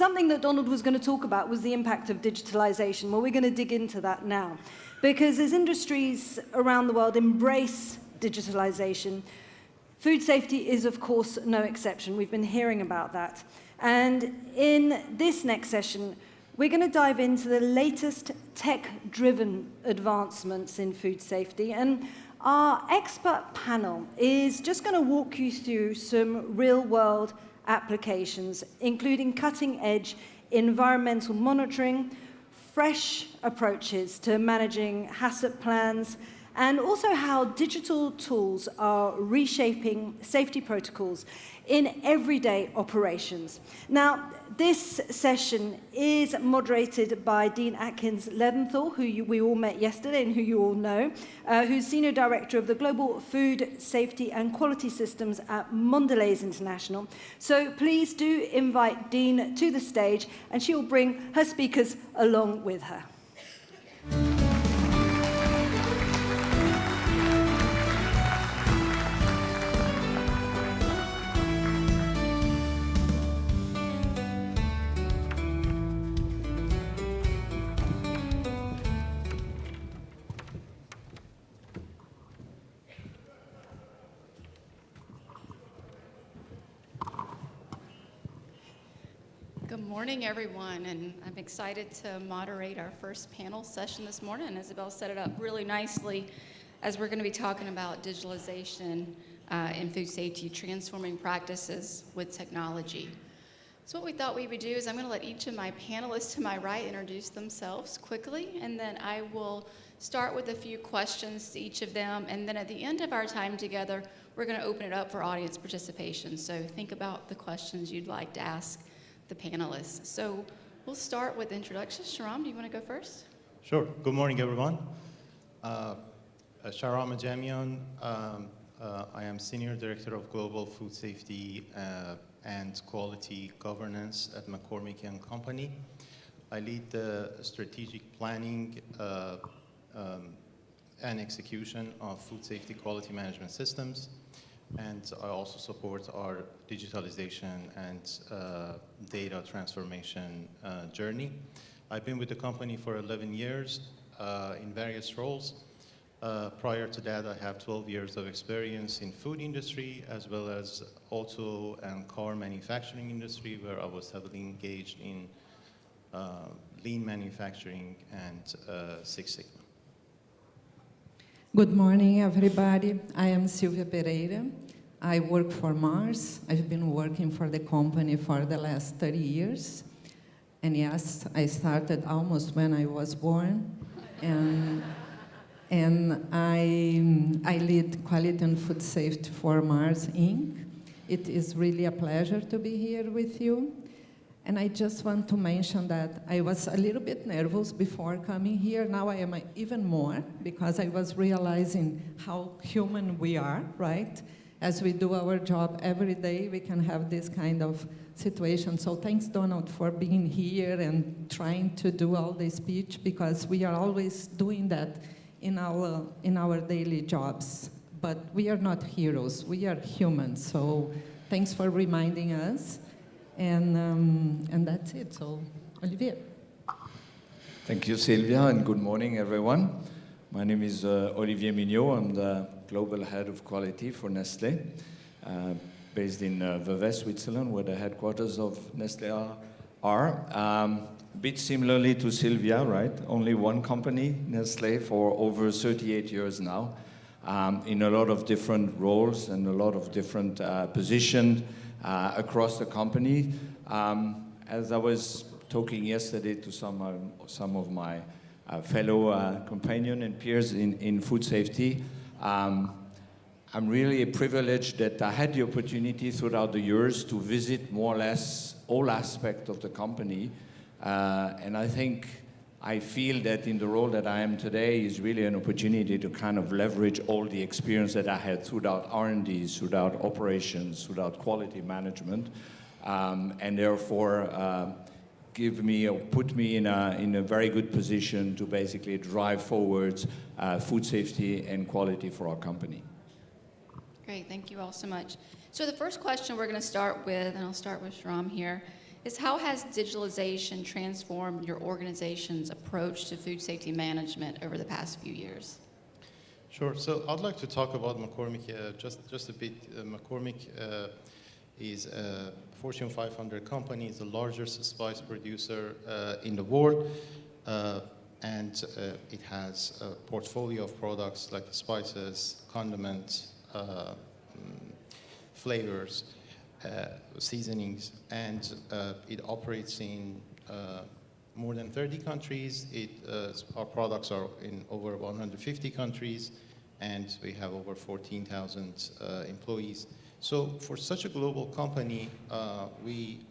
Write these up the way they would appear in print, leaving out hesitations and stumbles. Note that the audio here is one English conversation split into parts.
something that Donald was going to talk about was the impact of digitalization. Well, we're going to dig into that now. Because as industries around the world embrace digitalization, food safety is, of course, no exception. We've been hearing about that. And in this next session, we're going to dive into the latest tech-driven advancements in food safety. And our expert panel is just going to walk you through some real-world applications, including cutting-edge environmental monitoring, fresh approaches to managing HACCP plans, and also how digital tools are reshaping safety protocols in everyday operations. Now, this session is moderated by Dean Atkins-Leventhal, who we all met yesterday and who you all know, who's Senior Director of the Global Food Safety and Quality Systems at Mondelez International. So please do invite Dean to the stage, and she'll bring her speakers along with her. Good morning, everyone, and I'm excited to moderate our first panel session this morning. And Isabel set it up really nicely as we're going to be talking about digitalization in food safety, transforming practices with technology. So what we thought we would do is I'm going to let each of my panelists to my right introduce themselves quickly, and then I will start with a few questions to each of them, and then at the end of our time together, we're going to open it up for audience participation. So think about the questions you'd like to ask the panelists. So we'll start with introductions. Shahram, do you want to go first? Sure. Good morning, everyone. Shahram Ajamian. I am Senior Director of Global Food Safety and Quality Governance at McCormick & Company. I lead the strategic planning and execution of food safety quality management systems. And I also support our digitalization and data transformation journey. I've been with the company for 11 years in various roles. Prior to that, I have 12 years of experience in food industry, as well as auto and car manufacturing industry, where I was heavily engaged in lean manufacturing and Six Sigma. Good morning, everybody. I am Silvia Pereira. I work for Mars. I've been working for the company for the last 30 years. And yes, I started almost when I was born. And I lead quality and food safety for Mars, Inc. It is really a pleasure to be here with you. And I just want to mention that I was a little bit nervous before coming here. Now I am even more, because I was realizing how human we are, right? As we do our job every day, we can have this kind of situation. So thanks, Donald, for being here and trying to do all the speech, because we are always doing that in our daily jobs. But we are not heroes, we are humans. So thanks for reminding us. And that's it. So, Olivier. Thank you, Sylvia, and good morning, everyone. My name is Olivier Mignot. I'm the Global Head of Quality for Nestlé, based in Vevey, Switzerland, where the headquarters of Nestlé are. A bit similarly to Sylvia, right? Only one company, Nestlé, for over 38 years now, in a lot of different roles and a lot of different positions across the company. As I was talking yesterday to some of my fellow companions and peers in food safety, I'm really privileged that I had the opportunity throughout the years to visit more or less all aspects of the company. And I feel that in the role that I am today is really an opportunity to kind of leverage all the experience that I had throughout R&D, throughout operations, throughout quality management, and therefore put me in a very good position to basically drive forwards food safety and quality for our company. Great, thank you all so much. So the first question we're going to start with, and I'll start with Shahram here, is how has digitalization transformed your organization's approach to food safety management over the past few years? Sure. So I'd like to talk about McCormick just a bit. McCormick is a Fortune 500 company. It's the largest spice producer in the world. And it has a portfolio of products like spices, condiments, flavors, seasonings, and it operates in more than 30 countries. Our products are in over 150 countries, and we have over 14,000 employees. So for such a global company, we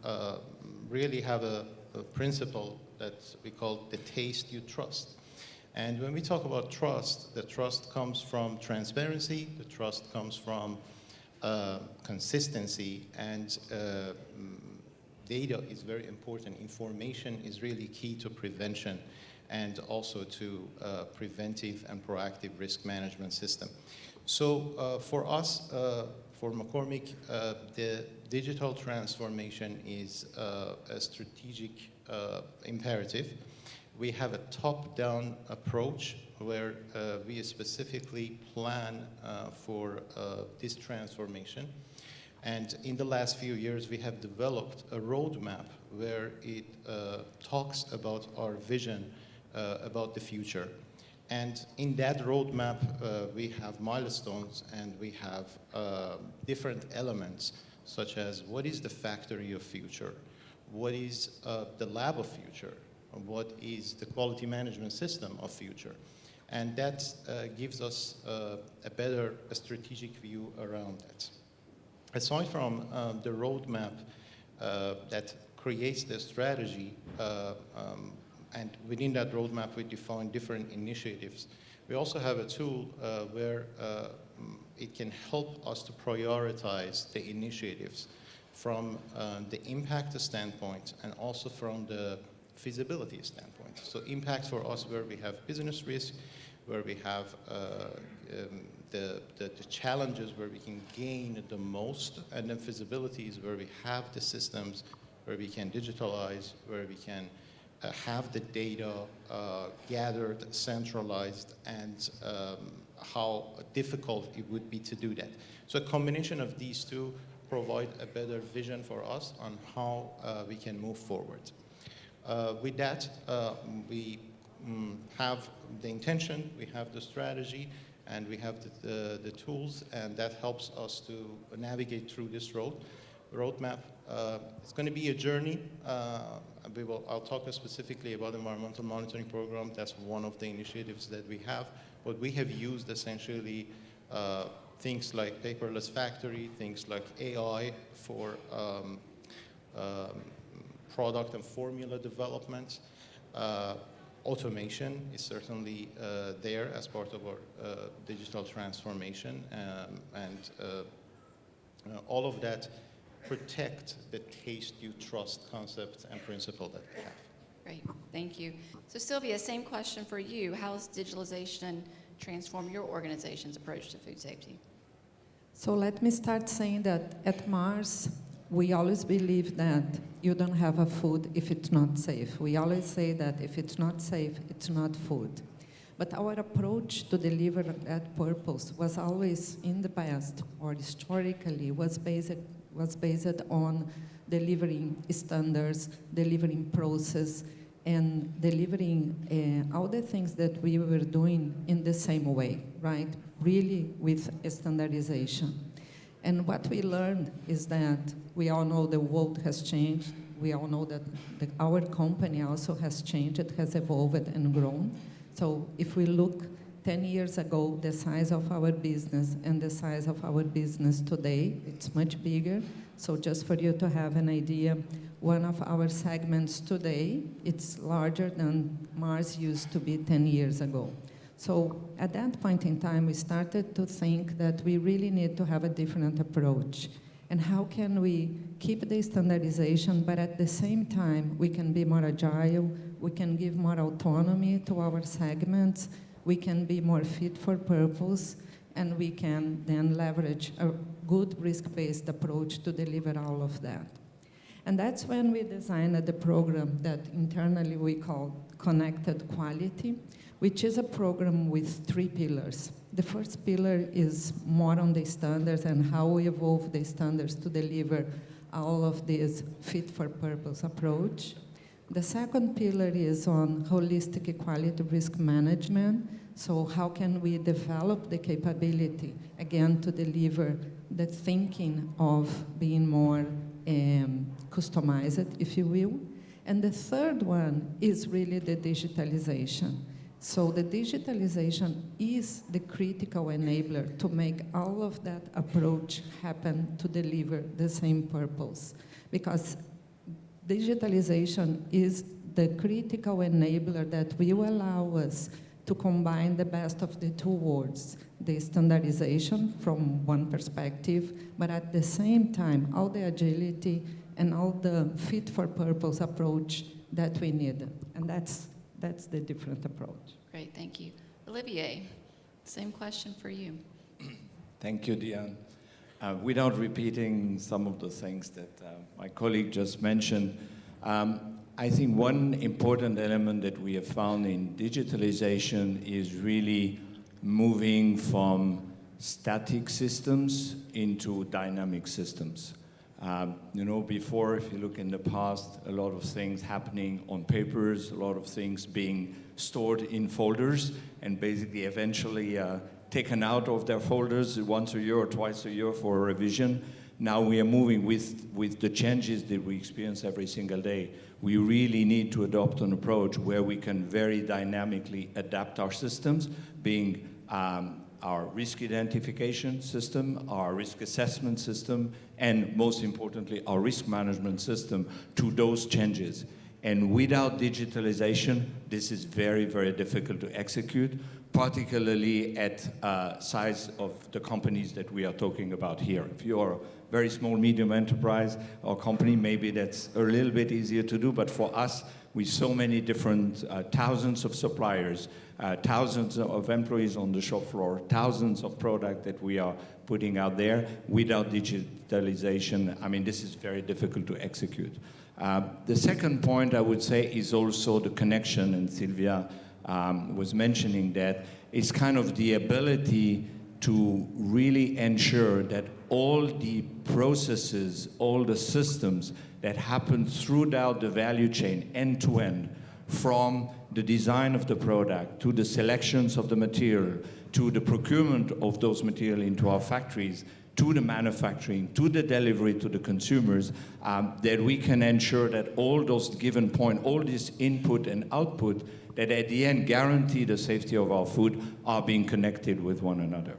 really have a principle that we call the taste you trust. And when we talk about trust, the trust comes from transparency, the trust comes from consistency, and data is very important. Information is really key to prevention and also to preventive and proactive risk management system. So for us, for McCormick, the digital transformation is a strategic imperative. We have a top-down approach where we specifically plan for this transformation. And in the last few years, we have developed a roadmap where it talks about our vision about the future. And in that roadmap, we have milestones and we have different elements, such as what is the factory of future? What is the lab of future? What is the quality management system of future? And that gives us a better strategic view around that. Aside from the roadmap that creates the strategy, and within that roadmap we define different initiatives, we also have a tool where it can help us to prioritize the initiatives from the impact standpoint and also from the feasibility standpoint. So impact for us where we have business risk, where we have the challenges where we can gain the most, and then feasibility is where we have the systems, where we can digitalize, where we can have the data gathered, centralized, and how difficult it would be to do that. So a combination of these two provide a better vision for us on how we can move forward. With that, we have the intention, we have the strategy, and we have the tools, and that helps us to navigate through this roadmap. It's going to be a journey. I'll talk specifically about the environmental monitoring program. That's one of the initiatives that we have. But we have used essentially things like paperless factory, things like AI for product and formula development. Automation is certainly there as part of our digital transformation, and all of that protect the taste you trust concept and principle that we have. Great, thank you. So Sylvia, same question for you. How has digitalization transformed your organization's approach to food safety? So let me start saying that at Mars, we always believe that you don't have a food if it's not safe. We always say that if it's not safe, it's not food. But our approach to deliver that purpose was always in the past, or historically, was based on delivering standards, delivering process, and delivering all the things that we were doing in the same way, right? Really with standardization. And what we learned is that we all know the world has changed. We all know that our company also has changed. It has evolved and grown. So if we look 10 years ago, the size of our business and the size of our business today, it's much bigger. So just for you to have an idea, one of our segments today, it's larger than Mars used to be 10 years ago. So at that point in time, we started to think that we really need to have a different approach. And how can we keep the standardization, but at the same time, we can be more agile, we can give more autonomy to our segments, we can be more fit for purpose, and we can then leverage a good risk-based approach to deliver all of that. And that's when we designed the program that internally we call Connected Quality, which is a program with 3 pillars. The first pillar is more on the standards and how we evolve the standards to deliver all of this fit-for-purpose approach. The second pillar is on holistic quality risk management. So how can we develop the capability, again, to deliver the thinking of being more customized, if you will. And the third one is really the digitalization. So the digitalization is the critical enabler to make all of that approach happen to deliver the same purpose. Because digitalization is the critical enabler that will allow us to combine the best of the 2 worlds, the standardization from one perspective, but at the same time, all the agility and all the fit-for-purpose approach that we need. And that's the different approach. Great, thank you. Olivier, same question for you. Thank you, Diane. Without repeating some of the things that my colleague just mentioned, I think one important element that we have found in digitalization is really moving from static systems into dynamic systems. Before, if you look in the past, a lot of things happening on papers, a lot of things being stored in folders, and basically eventually taken out of their folders once a year or twice a year for a revision. Now we are moving with the changes that we experience every single day. We really need to adopt an approach where we can very dynamically adapt our systems, being our risk identification system, our risk assessment system, and most importantly, our risk management system to those changes. And without digitalization, this is very, very difficult to execute, particularly at size of the companies that we are talking about here. If you're a very small, medium enterprise or company, maybe that's a little bit easier to do, but for us, with so many different thousands of suppliers, thousands of employees on the shop floor, thousands of products that we are putting out there, without digitalization, I mean, this is very difficult to execute. The second point I would say is also the connection, and Sylvia was mentioning that, is kind of the ability to really ensure that all the processes, all the systems that happen throughout the value chain, end to end, from the design of the product to the selections of the material, to the procurement of those materials into our factories, to the manufacturing, to the delivery to the consumers, that we can ensure that all those given points, all this input and output, that at the end guarantee the safety of our food, are being connected with one another.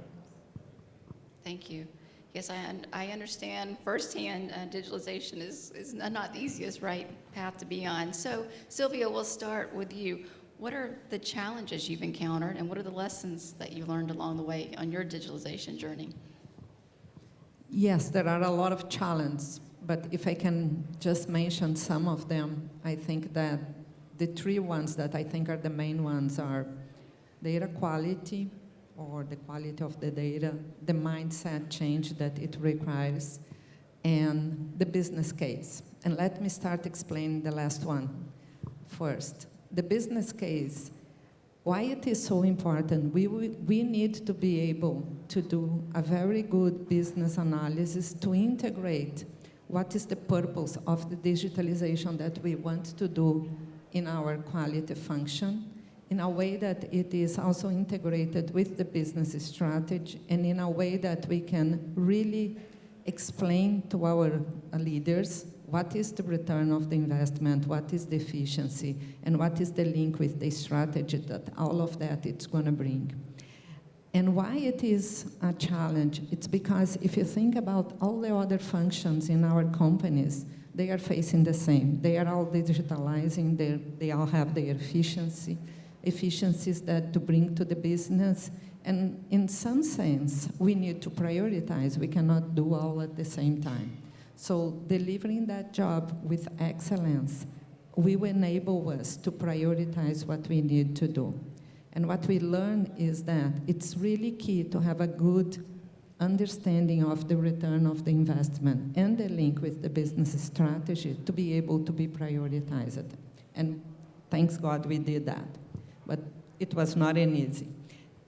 Thank you. Yes, I understand firsthand digitalization is not the easiest path to be on. So Sylvia, we'll start with you. What are the challenges you've encountered and what are the lessons that you learned along the way on your digitalization journey? Yes, there are a lot of challenges, but if I can just mention some of them, I think that the 3 ones that I think are the main ones are data quality, or the quality of the data, the mindset change that it requires, and the business case. And let me start explaining the last one first. The business case, why it is so important, we need to be able to do a very good business analysis to integrate what is the purpose of the digitalization that we want to do in our quality function, in a way that it is also integrated with the business strategy, and in a way that we can really explain to our leaders what is the return of the investment, what is the efficiency, and what is the link with the strategy that all of that it's going to bring. And why it is a challenge, it's because if you think about all the other functions in our companies, they are facing the same. They are all digitalizing, they all have their efficiencies that to bring to the business. And in some sense, we need to prioritize. We cannot do all at the same time. So delivering that job with excellence will enable us to prioritize what we need to do. And what we learn is that it's really key to have a good understanding of the return of the investment and the link with the business strategy to be able to be prioritized. And thanks God we did that. But it was not an easy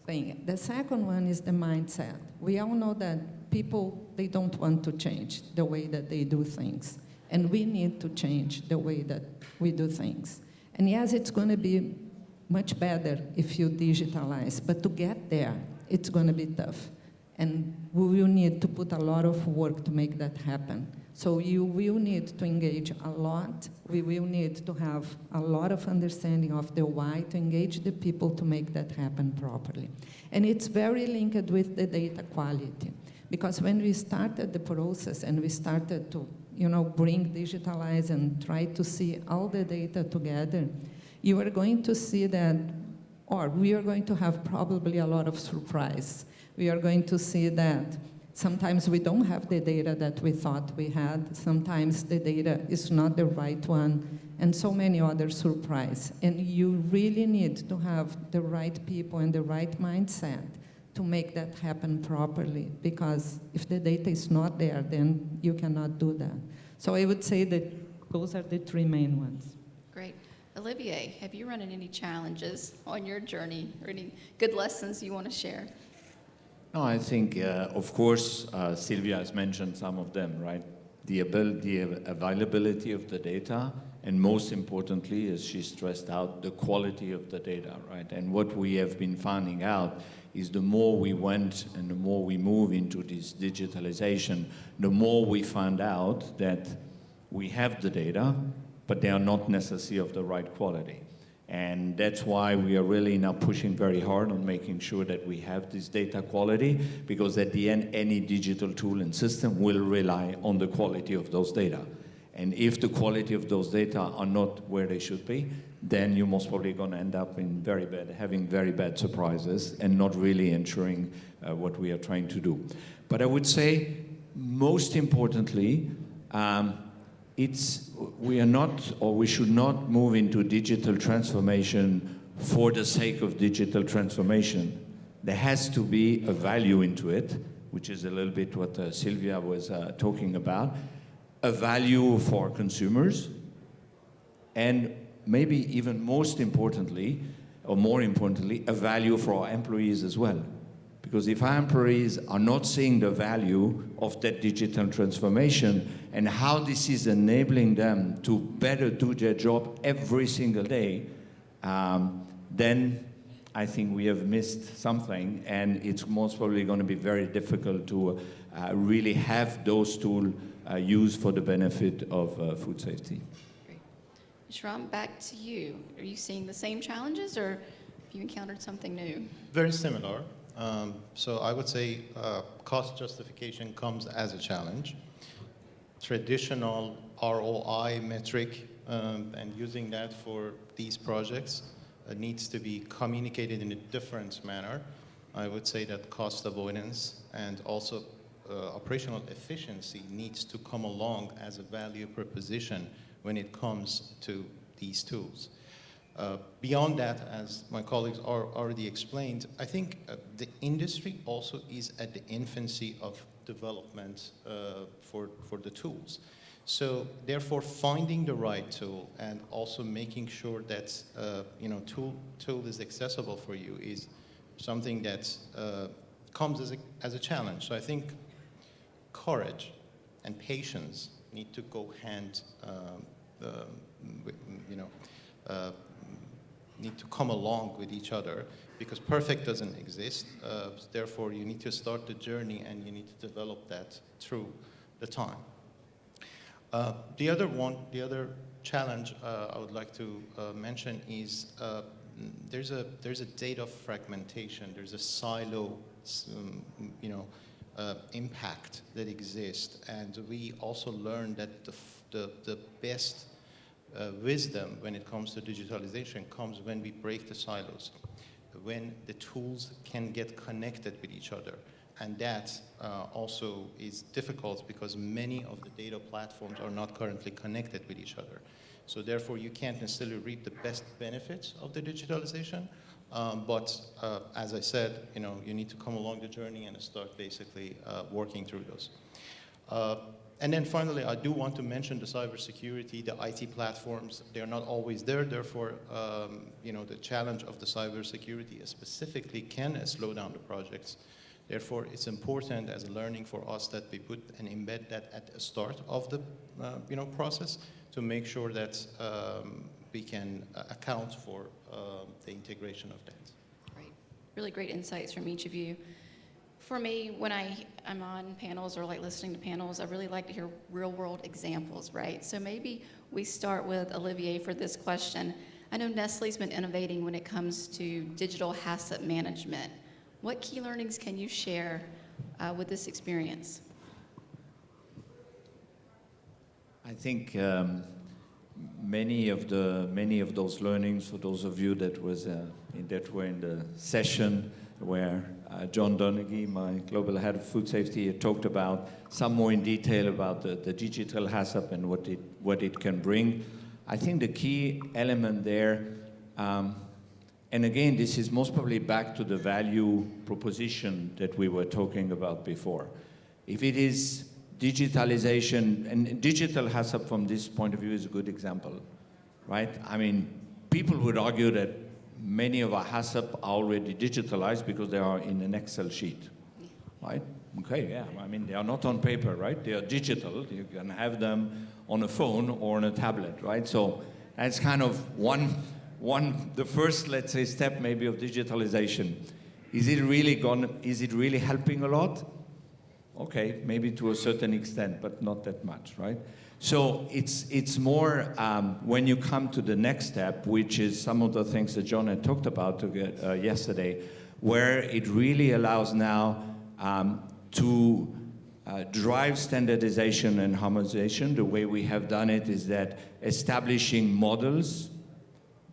thing. The second one is the mindset. We all know that people, they don't want to change the way that they do things. And we need to change the way that we do things. And yes, it's going to be much better if you digitalize, but to get there, it's going to be tough. And we will need to put a lot of work to make that happen. So you will need to engage a lot. We will need to have a lot of understanding of the why to engage the people to make that happen properly. And it's very linked with the data quality. Because when we started the process and we started to bring digitalize and try to see all the data together, you are going to see that, or we are going to have probably a lot of surprise. We are going to see that sometimes we don't have the data that we thought we had. Sometimes the data is not the right one, and so many other surprises. And you really need to have the right people and the right mindset to make that happen properly, because if the data is not there, then you cannot do that. So I would say that those are the three main ones. Great. Olivier, have you run into any challenges on your journey or any good lessons you want to share? No, I think, of course, Sylvia has mentioned some of them, right? The availability of the data, and most importantly, as she stressed out, the quality of the data, right? And what we have been finding out is the more we went and the more we move into this digitalization, the more we find out that we have the data, but they are not necessarily of the right quality. And that's why we are really now pushing very hard on making sure that we have this data quality, because at the end, any digital tool and system will rely on the quality of those data. And if the quality of those data are not where they should be, then you're most probably going to end up in having very bad surprises and not really ensuring what we are trying to do. But I would say, most importantly, we are not, or we should not move into digital transformation for the sake of digital transformation. There has to be a value into it, which is a little bit what Sylvia was talking about, a value for consumers, and maybe even most importantly, or more importantly, a value for our employees as well. Because if our employees are not seeing the value of that digital transformation and how this is enabling them to better do their job every single day, then I think we have missed something, and it's most probably going to be very difficult to really have those tools used for the benefit of food safety. Great. Shram, back to you. Are you seeing the same challenges, or have you encountered something new? Very similar. So I would say cost justification comes as a challenge. Traditional ROI metric and using that for these projects needs to be communicated in a different manner. I would say that cost avoidance and also operational efficiency needs to come along as a value proposition when it comes to these tools. Beyond that, as my colleagues already explained, I think the industry also is at the infancy of development for the tools. So therefore, finding the right tool and also making sure that tool is accessible for you is something that comes as a challenge. So I think courage and patience need to go hand, need to come along with each other, because perfect doesn't exist. Therefore, you need to start the journey and you need to develop that through the time. The other challenge I would like to mention is there's a data fragmentation. There's a silo, impact that exists, and we also learned that the best wisdom when it comes to digitalization comes when we break the silos, when the tools can get connected with each other. And that also is difficult because many of the data platforms are not currently connected with each other. So therefore, you can't necessarily reap the best benefits of the digitalization But as I said, you need to come along the journey and start basically working through those. And then finally, I do want to mention the cybersecurity, the IT platforms. They're not always there. Therefore, the challenge of the cybersecurity specifically can slow down the projects. Therefore, it's important as a learning for us that we put and embed that at the start of the process to make sure that we can account for the integration of that. Great. Really great insights from each of you. For me, when I'm on panels or like listening to panels, I really like to hear real-world examples, right? So maybe we start with Olivier for this question. I know Nestle's been innovating when it comes to digital HACCP management. What key learnings can you share with this experience? I think many of those learnings, for those of you that were in the session where John Donaghy, my global head of food safety, talked about some more in detail about the digital HACCP and what it can bring. I think the key element there, and again, this is most probably back to the value proposition that we were talking about before. If it is digitalization, and digital HACCP from this point of view is a good example, right? I mean, people would argue that many of our HACCP are already digitalized because they are in an Excel sheet, right? Okay, yeah, I mean, they are not on paper, right? They are digital. You can have them on a phone or on a tablet, right? So that's kind of the first, let's say, step maybe of digitalization. Is it really helping a lot? Okay, maybe to a certain extent, but not that much, right? So it's more when you come to the next step, which is some of the things that John had talked about yesterday, where it really allows now to drive standardization and harmonization. The way we have done it is that establishing models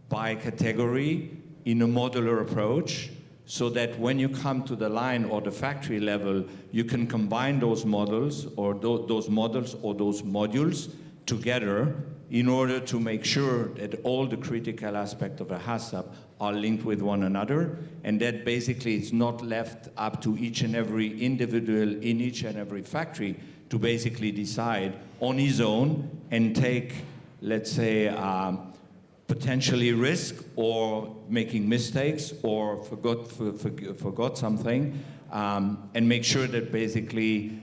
by category in a modular approach, so that when you come to the line or the factory level, you can combine those models or those modules together in order to make sure that all the critical aspects of a HACCP are linked with one another, and that basically it's not left up to each and every individual in each and every factory to basically decide on his own and take, let's say, potentially risk or making mistakes or forgot something, and make sure that basically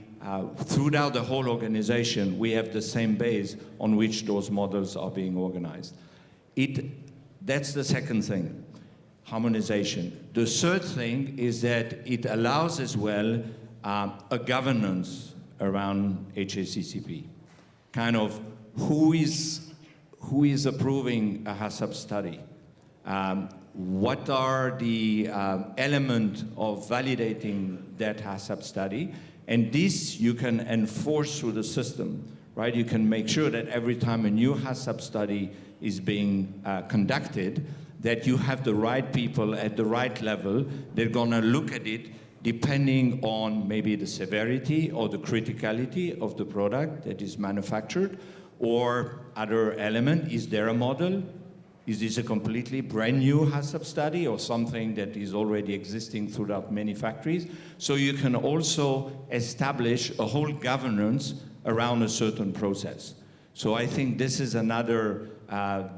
throughout the whole organization we have the same base on which those models are being organized. That's the second thing, harmonization. The third thing is that it allows as well a governance around HACCP. Kind of who is approving a HACCP study? What are the elements of validating that HACCP study? And this you can enforce through the system, right? You can make sure that every time a new HACCP study is being conducted, that you have the right people at the right level. They're gonna look at it depending on maybe the severity or the criticality of the product that is manufactured, or other element. Is there a model? Is this a completely brand new HACCP study or something that is already existing throughout many factories? So you can also establish a whole governance around a certain process. So I think this is another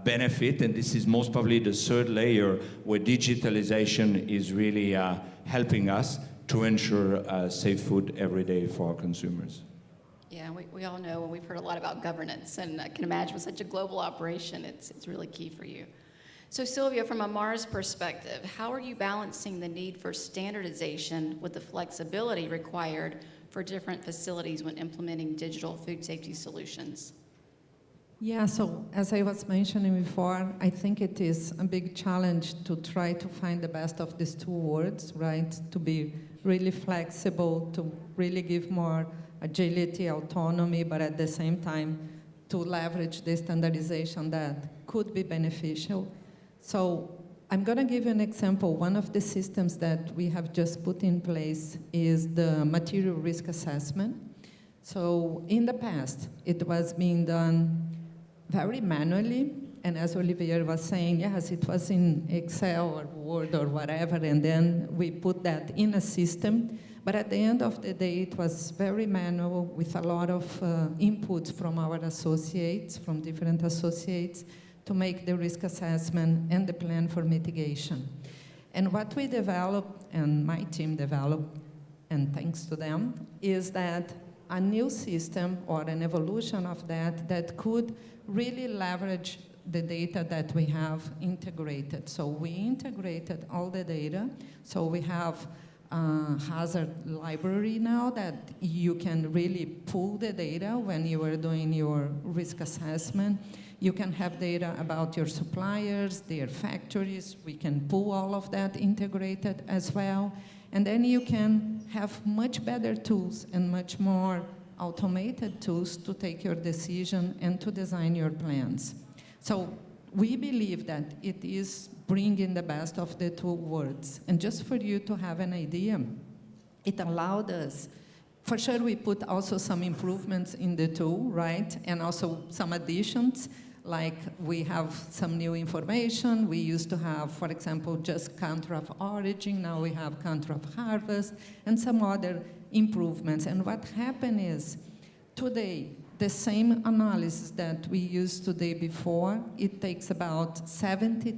benefit, and this is most probably the third layer where digitalization is really helping us to ensure safe food every day for our consumers. Yeah, we all know, and we've heard a lot about governance, and I can imagine with such a global operation, it's really key for you. So Sylvia, from a Mars perspective, how are you balancing the need for standardization with the flexibility required for different facilities when implementing digital food safety solutions? Yeah, so as I was mentioning before, I think it is a big challenge to try to find the best of these two worlds, right? To be really flexible, to really give more agility, autonomy, but at the same time to leverage the standardization that could be beneficial. So I'm going to give you an example. One of the systems that we have just put in place is the material risk assessment. So in the past, it was being done very manually, And as Olivier was saying, yes, it was in Excel or Word or whatever, and then we put that in a system. But at the end of the day, it was very manual with a lot of inputs from our associates, from different associates, to make the risk assessment and the plan for mitigation. And what we developed, and my team developed, and thanks to them, is that a new system or an evolution of that could really leverage the data that we have integrated. So we integrated all the data. So we have a hazard library now that you can really pull the data when you are doing your risk assessment. You can have data about your suppliers, their factories. We can pull all of that integrated as well. And then you can have much better tools and much more automated tools to take your decision and to design your plans. So we believe that it is bringing the best of the two worlds. And just for you to have an idea, it allowed us, for sure we put also some improvements in the tool, right? And also some additions, like we have some new information. We used to have, for example, just country of origin. Now we have country of harvest and some other improvements. And what happened is, today, the same analysis that we used today before, it takes about 70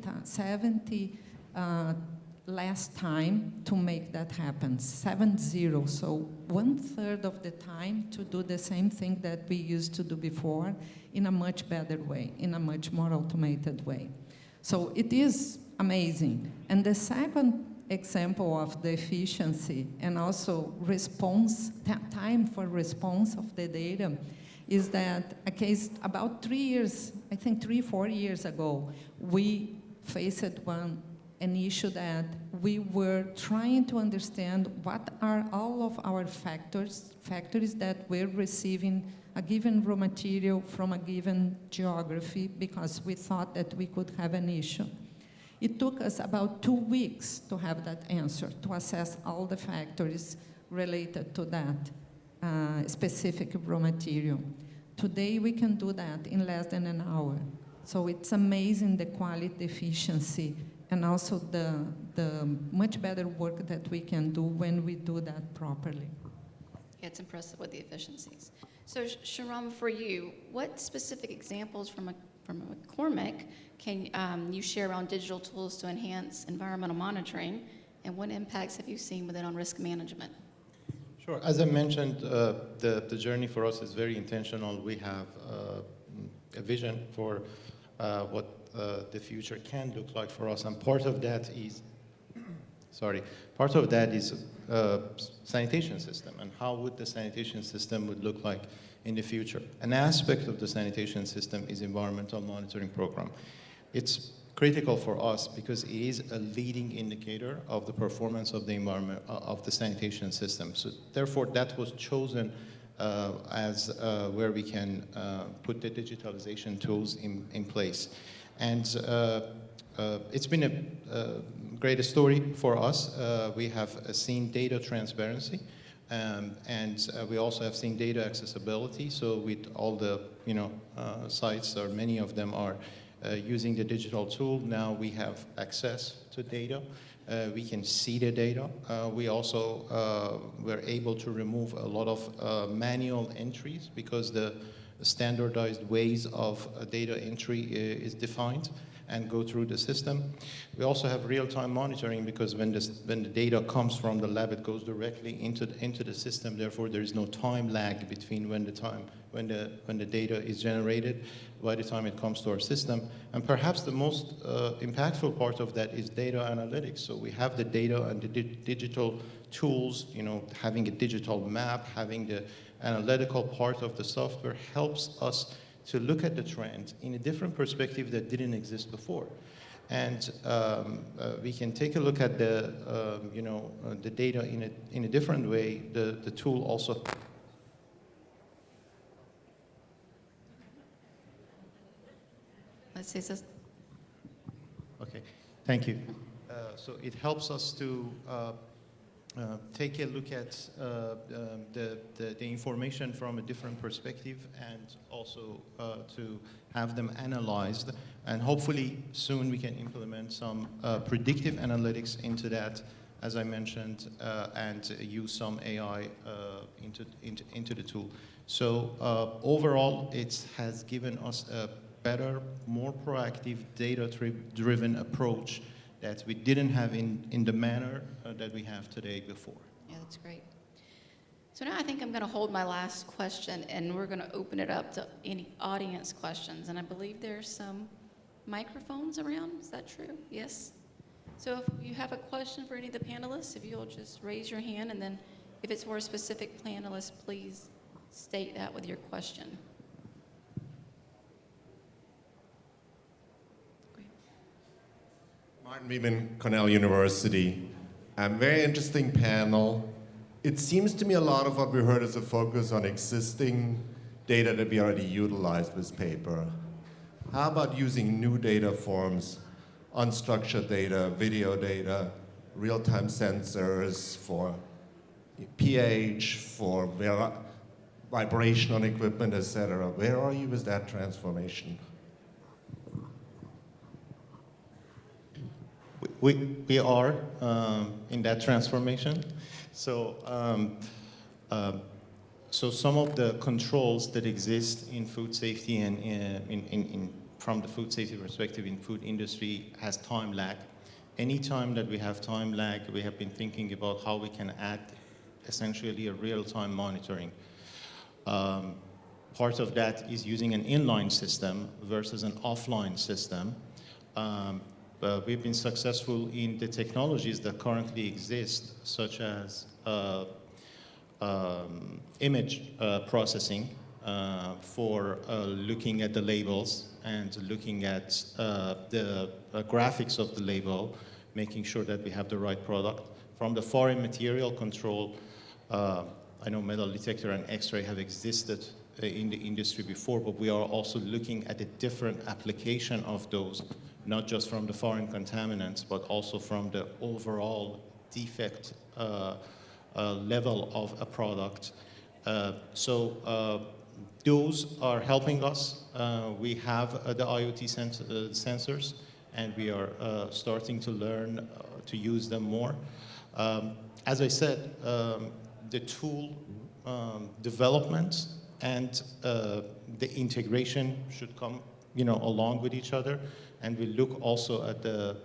less time to make that happen, 70. So 1/3 of the time to do the same thing that we used to do before in a much better way, in a much more automated way. So it is amazing. And the second example of the efficiency and also response, time for response of the data is that a case about 3 years, I think 3-4 years ago, we faced an issue that we were trying to understand what are all of our factories that were receiving a given raw material from a given geography, because we thought that we could have an issue. It took us about 2 weeks to have that answer, to assess all the factories related to that specific raw material. Today we can do that in less than an hour. So it's amazing the quality, efficiency, and also the much better work that we can do when we do that properly. Yeah, it's impressive with the efficiencies. So Sharam, for you, what specific examples from McCormick can you share around digital tools to enhance environmental monitoring, and what impacts have you seen with it on risk management? Sure. As I mentioned, the journey for us is very intentional. We have a vision for what the future can look like for us, and part of that is, sanitation system, and how would the sanitation system would look like in the future. An aspect of the sanitation system is environmental monitoring program. It's critical for us because it is a leading indicator of the performance of the environment, of the sanitation system. So therefore, that was chosen as where we can put the digitalization tools in place. And it's been a great story for us. We have seen data transparency, and we also have seen data accessibility. So with all the sites, or many of them are using the digital tool, now we have access to data. We can see the data. We also were able to remove a lot of manual entries because the standardized ways of data entry is defined and go through the system. We also have real-time monitoring because when the data comes from the lab, it goes directly into the system. Therefore, there is no time lag between when the data is generated by the time it comes to our system. And perhaps the most impactful part of that is data analytics. So we have the data and the digital tools. Having a digital map, having the analytical part of the software helps us to look at the trend in a different perspective that didn't exist before. And we can take a look at the data in a different way. The tool also. Let's see, this. Okay, thank you. So it helps us to take a look at the information from a different perspective, and also to have them analyzed. And hopefully soon we can implement some predictive analytics into that, as I mentioned, and use some AI into the tool. So overall, it has given us a better, more proactive, data-driven approach that we didn't have in the manner that we have today before. Yeah, that's great. So now I think I'm going to hold my last question, and we're going to open it up to any audience questions. And I believe there's some microphones around. Is that true? Yes? So if you have a question for any of the panelists, if you'll just raise your hand, and then if it's for a specific panelist, please state that with your question. Martin Wieben, Cornell University. Very interesting panel. It seems to me a lot of what we heard is a focus on existing data that we already utilized with paper. How about using new data forms, unstructured data, video data, real-time sensors for pH, for vibration on equipment, etc.? Where are you with that transformation? We are in that transformation. So, so some of the controls that exist in food safety and from the food safety perspective in food industry has time lag. Anytime that we have time lag, we have been thinking about how we can add essentially a real-time monitoring. Part of that is using an inline system versus an offline system. We've been successful in the technologies that currently exist, such as image processing for looking at the labels and looking at the graphics of the label, making sure that we have the right product. From the foreign material control, I know metal detector and X-ray have existed in the industry before, but we are also looking at a different application of those, not just from the foreign contaminants, but also from the overall defect level of a product. So those are helping us. We have the IoT sensors, and we are starting to learn to use them more. As I said, the tool development and the integration should come, along with each other. And we look also at the,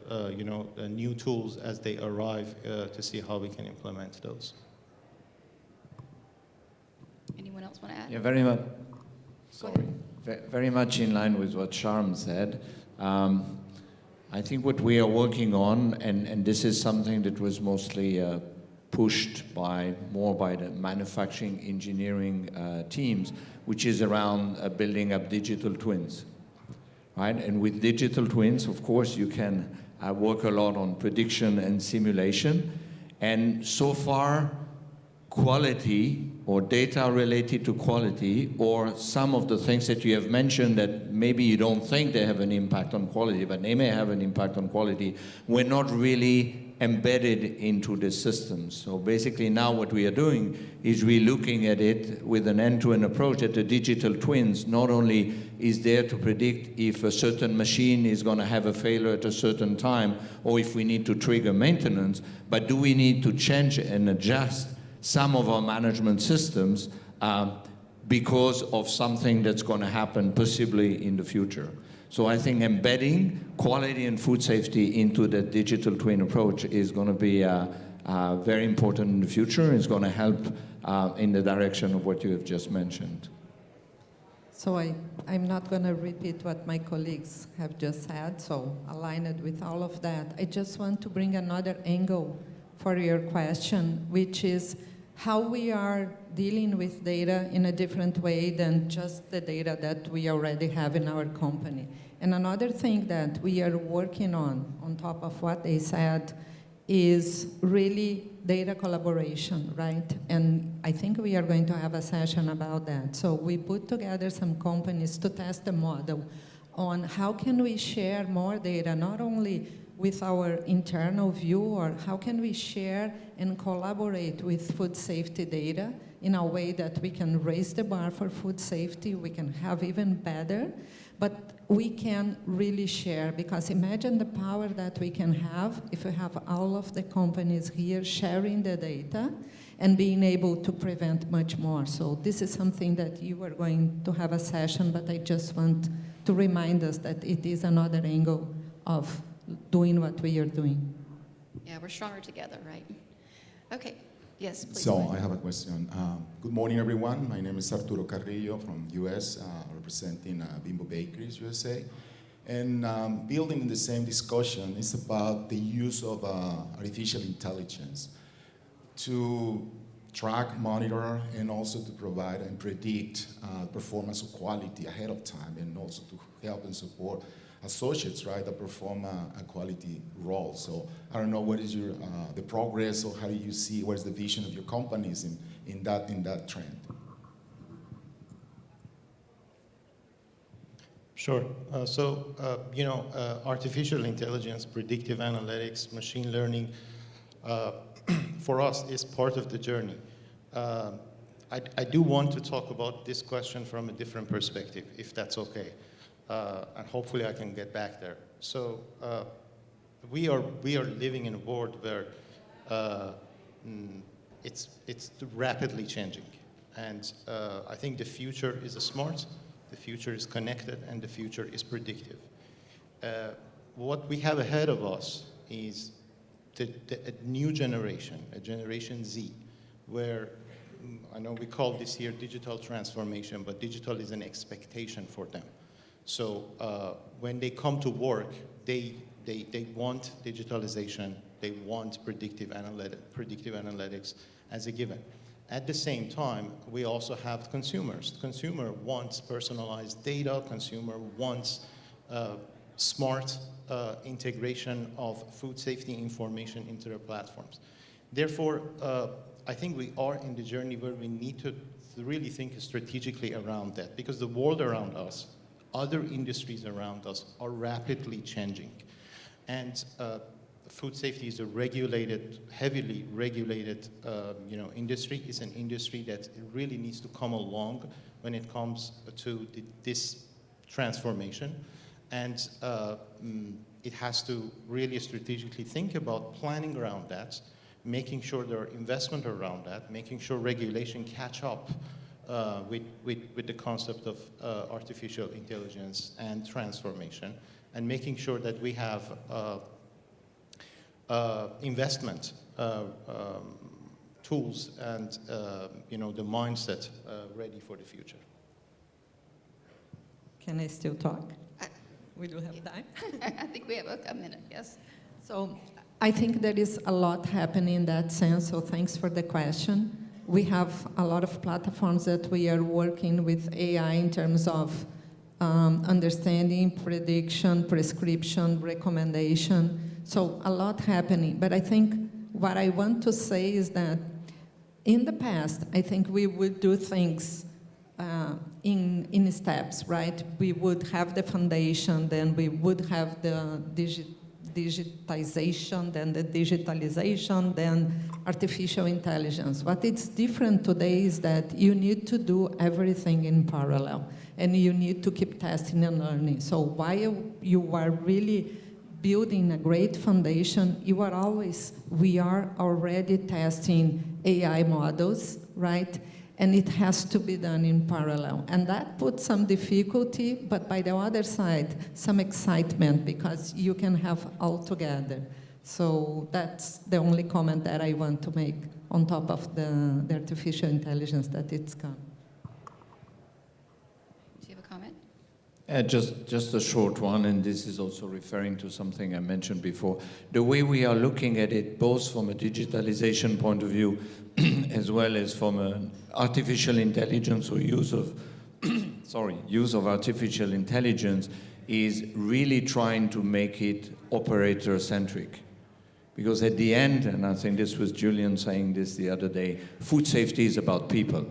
the new tools as they arrive to see how we can implement those. Anyone else want to add? Yeah, very much. Sorry, very much in line with what Sharm said. I think what we are working on, and this is something that was mostly pushed more by the manufacturing engineering teams, which is around building up digital twins. Right? And with digital twins, of course, you can work a lot on prediction and simulation. And so far, quality or data related to quality, or some of the things that you have mentioned that maybe you don't think they have an impact on quality, but they may have an impact on quality, were not really embedded into the system. So basically now what we are doing is we're looking at it with an end-to-end approach that the digital twins not only is there to predict if a certain machine is going to have a failure at a certain time, or if we need to trigger maintenance, but do we need to change and adjust some of our management systems because of something that's going to happen possibly in the future. So I think embedding quality and food safety into the digital twin approach is going to be very important in the future. It's going to help in the direction of what you have just mentioned. So I'm not going to repeat what my colleagues have just said, so aligned with all of that. I just want to bring another angle for your question, which is how we are dealing with data in a different way than just the data that we already have in our company. And another thing that we are working on top of what they said, is really data collaboration, right? And I think we are going to have a session about that. So we put together some companies to test the model on how can we share more data, not only with our internal view, or how can we share and collaborate with food safety data in a way that we can raise the bar for food safety, we can have even better, but we can really share, because imagine the power that we can have if we have all of the companies here sharing the data and being able to prevent much more. So this is something that you are going to have a session, but I just want to remind us that it is another angle of doing what we are doing. Yeah, we're stronger together, right? Okay, yes, please. So go I ahead. have a question. Good morning, everyone. My name is Arturo Carrillo from US, representing Bimbo Bakeries, USA. And building in the same discussion is about the use of artificial intelligence to track, monitor, and also to provide and predict performance of quality ahead of time, and also to help and support associates, right, that perform a quality role. So I don't know, what is your the progress, or how do you see, where's the vision of your companies in that trend? Sure. Artificial intelligence, predictive analytics, machine learning, for us is part of the journey. I do want to talk about this question from a different perspective, if that's okay. And hopefully I can get back there. So we are living in a world where it's rapidly changing. And I think the future is smart, the future is connected, and the future is predictive. What we have ahead of us is a new generation, a Generation Z, where I know we call this here digital transformation, but digital is an expectation for them. So when they come to work, they want digitalization, they want predictive analytics as a given. At the same time, we also have consumers. Consumer wants personalized data. Consumer wants smart integration of food safety information into their platforms. Therefore, I think we are in the journey where we need to really think strategically around that, because the world around us, other industries around us are rapidly changing. And food safety is a regulated, heavily regulated industry. It's an industry that really needs to come along when it comes to this transformation. And it has to really strategically think about planning around that, making sure there are investment around that, making sure regulation catch up with the concept of artificial intelligence and transformation, and making sure that we have investment tools and the mindset ready for the future. Can I still talk? We do have time. I think we have a minute, yes. So I think there is a lot happening in that sense, so thanks for the question. We have a lot of platforms that we are working with AI in terms of understanding, prediction, prescription, recommendation. So a lot happening. But I think what I want to say is that in the past, I think we would do things in steps, right? We would have the foundation, then we would have the digitization, then the digitalization, then artificial intelligence. What is different today is that you need to do everything in parallel, and you need to keep testing and learning. So while you are really building a great foundation, we are already testing AI models, right? And it has to be done in parallel. And that puts some difficulty, but by the other side, some excitement, because you can have all together. So that's the only comment that I want to make on top of the artificial intelligence that it's come. Do you have a comment? Just a short one, and this is also referring to something I mentioned before. The way we are looking at it, both from a digitalization point of view, as well as from an artificial intelligence or use of artificial intelligence, is really trying to make it operator-centric. Because at the end, and I think this was Julian saying this the other day, food safety is about people.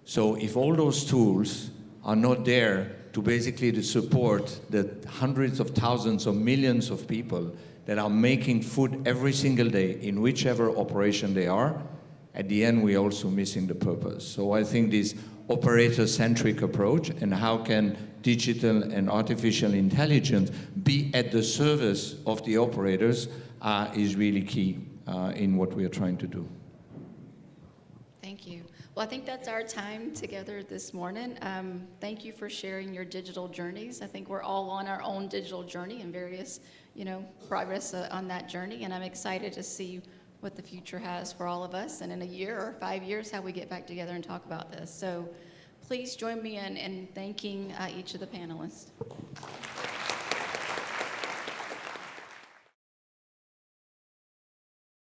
So if all those tools are not there to basically to support the hundreds of thousands or millions of people that are making food every single day in whichever operation they are, at the end we're also missing the purpose. So I think this operator-centric approach and how can digital and artificial intelligence be at the service of the operators is really key in what we are trying to do. Thank you. Well, I think that's our time together this morning. Thank you for sharing your digital journeys. I think we're all on our own digital journey and various, progress on that journey. And I'm excited to see what the future has for all of us. And in a year or 5 years, how we get back together and talk about this. So please join me in thanking each of the panelists.